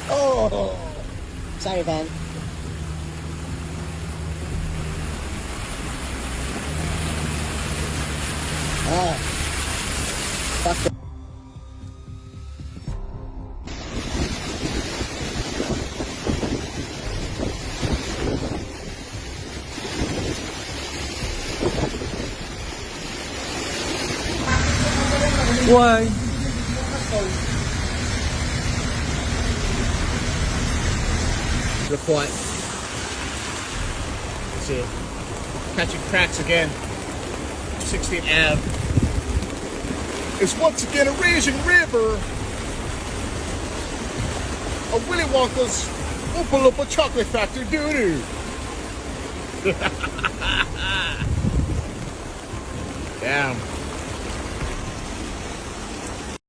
Oh, sorry, Van. Ah, fuck. Why? Real quiet. See it. Catching cracks again. 16 Ave. It's once again a raging river. A Willy Wonka's Oompa Loompa Chocolate Factory doo-doo. Damn.